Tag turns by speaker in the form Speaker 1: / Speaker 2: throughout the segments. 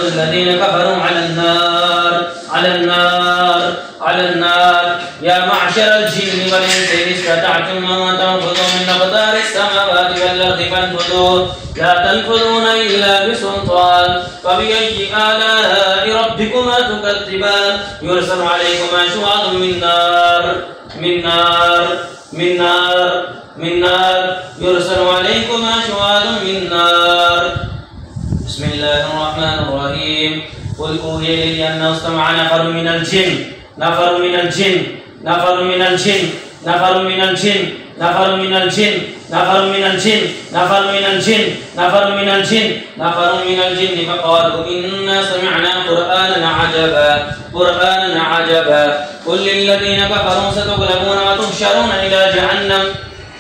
Speaker 1: الذين كفروا على النار على النار على النار. يا معشر الجن والإنس إن استطعتم أن تنفذوا من أقطار السماوات والأرض فانفذوا لا تنفذون إلا بسلطان. فبأي آلاء ربكما تكذبان؟ يرسل عليكما شواظ من نار من نار من نار من نار يرسل عليكما شواظ من نار. بسم الله الرحمن الرحيم. قل أوحي إلي أنه استمع نفر من الجن نفر من الجن نفر من الجن نفر من الجن نفر من الجن نفر من الجن نفر من الجن نفر من الجن نفر من الجن فقالوا إنا سمعنا قرآنا عجبا قرآنا عجبا. قل للذين كفروا ستغلبون وتحشرون إلى جهنم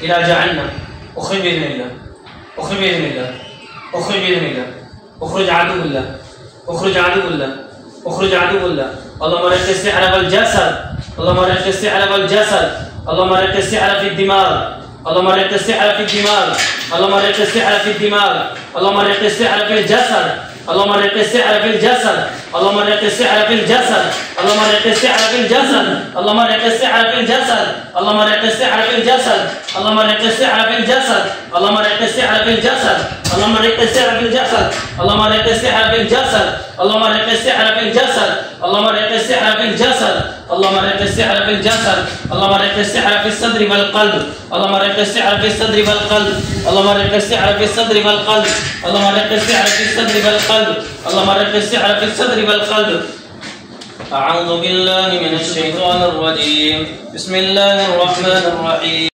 Speaker 1: إلى جهنم. أخرج بإذن الله أخرج بإذن الله أخرج بإذن الله أخرج عدو الله أخرج عدو الله أخرج عدو الله. اللهم رد السحر والجسد اللهم رد السحر والجسد اللهم رد السحر في الدماغ اللهم رد السحر في الدماغ اللهم رد السحر في الدماغ اللهم رد السحر في الجسد اللهم رد السحر في الجسد اللهم رد السحر في الجسد اللهم رد السحر في الجسد اللهم رد السحر في الجسد اللهم رد السحر في الجسد اللهم رد السحر في الجسد اللهم رد السحر في الجسد اللهم رد السحر في الجسد اللهم رد السحر في الجسد اللهم رد السحر في الجسد اللهم رد السحر في الجسد اللهم رد السحر في الجسد اللهم رد السحر في الصدر والقلب اللهم رد السحر في الصدر والقلب اللهم رد السحر في الصدر والقلب اللهم رد السحر في الصدر والقلب اللهم رد السحر في الصدر والقلب. أعوذ بالله من الشيطان الرجيم. بسم الله الرحمن الرحيم.